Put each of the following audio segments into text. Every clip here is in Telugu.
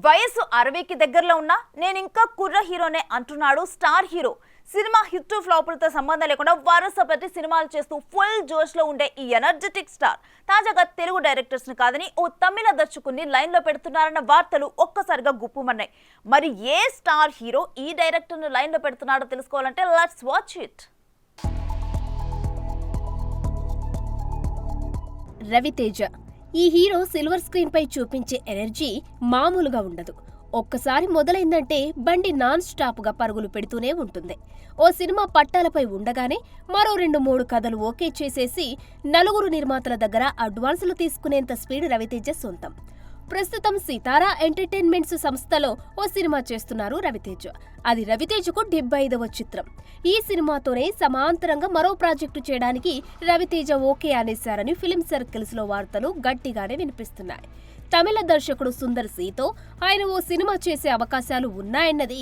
వయసు 60కి దగ్గరలో ఉన్నా నేను ఇంకా కుర్ర హీరోనే అంటున్నాడు స్టార్ హీరో. సినిమా హిట్ ఫ్లాపులతో సంబంధం లేకుండా వరుసపెట్టి సినిమాలు చేస్తూ ఫుల్ జోష్ లో ఉండే ఈ ఎనర్జెటిక్ స్టార్ తాజాగా తెలుగు డైరెక్టర్స్ ని కాదని ఓ తమిళ దర్శకుని లైన్ లో పెడుతున్నారన్న వార్తలు ఒక్కసారిగా గుప్పుమన్నాయి. మరి ఏ స్టార్ హీరో ఈ డైరెక్టర్ ని లైన్ లో పెడుతున్నాడో తెలుసుకోవాలంటే లెట్స్ వాచ్ ఇట్. రవితేజ. ఈ హీరో సిల్వర్ స్క్రీన్ పై చూపించే ఎనర్జీ మామూలుగా ఉండదు. ఒక్కసారి మొదలైందంటే బండి నాన్ స్టాప్ గా పరుగులు పెడుతూనే ఉంటుంది. ఓ సినిమా పట్టాలపై ఉండగానే మరో 2-3 కథలు ఓకే చేసేసి నలుగురు నిర్మాతల దగ్గర అడ్వాన్సులు తీసుకునేంత స్పీడ్ రవితేజ సొంతం. ప్రస్తుతం సితారా ఎంటర్టైన్మెంట్స్ సంస్థలో ఓ సినిమా చేస్తున్నారు రవితేజ. అది రవితేజకు 75వ చిత్రం. ఈ సినిమాతోనే సమాంతరంగా మరో ప్రాజెక్టు చేయడానికి రవితేజ ఓకే అనేశారని ఫిల్మ్ సర్కిల్స్ లో వార్తలు గట్టిగానే వినిపిస్తున్నాయి. తమిళ దర్శకుడు సుందర్ సీతో ఆయన ఓ సినిమా చేసే అవకాశాలు ఉన్నాయన్నది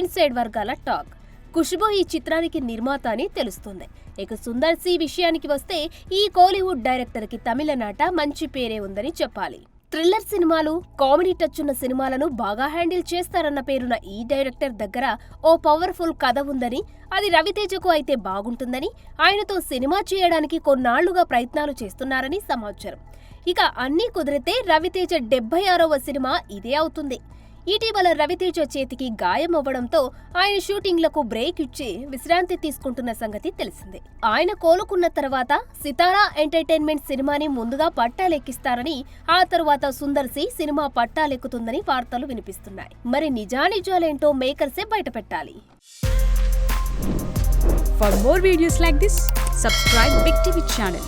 ఇన్సైడ్ వర్గాల టాక్. ఖుష్బూ ఈ చిత్రానికి నిర్మాత అని తెలుస్తుంది. ఇక సుందర్ సి విషయానికి వస్తే ఈ కోలీవుడ్ డైరెక్టర్ కి తమిళనాట మంచి పేరే ఉందని చెప్పాలి. థ్రిల్లర్ సినిమాలు, కామెడీ టచ్ ఉన్న సినిమాలను బాగా హ్యాండిల్ చేస్తారన్న పేరున్న ఈ డైరెక్టర్ దగ్గర ఓ పవర్ఫుల్ కథ ఉందని, అది రవితేజకు అయితే బాగుంటుందని, ఆయనతో సినిమా చేయడానికి కొన్నాళ్లుగా ప్రయత్నాలు చేస్తున్నారని సమాచారం. ఇక అన్నీ కుదిరితే రవితేజ 76వ సినిమా ఇదే అవుతుంది. ఇటీవల రవితేజ చేతికి గాయం అవ్వడంతో ఆయన షూటింగ్లకు బ్రేక్ ఇచ్చి విశ్రాంతి తీసుకుంటున్న సంగతి తెలిసిందే. ఆయన కోలుకున్న తర్వాత సితారా ఎంటర్టైన్మెంట్ సినిమాని ముందుగా పట్టాలెక్కిస్తారని, ఆ తరువాత సుందర్ సి సినిమా పట్టాలెక్కుతుందని వార్తలు వినిపిస్తున్నాయి. మరి నిజానిజాలేంటో మేకర్సే బయటపెట్టాలి. For more videos like this, subscribe Big TV channel.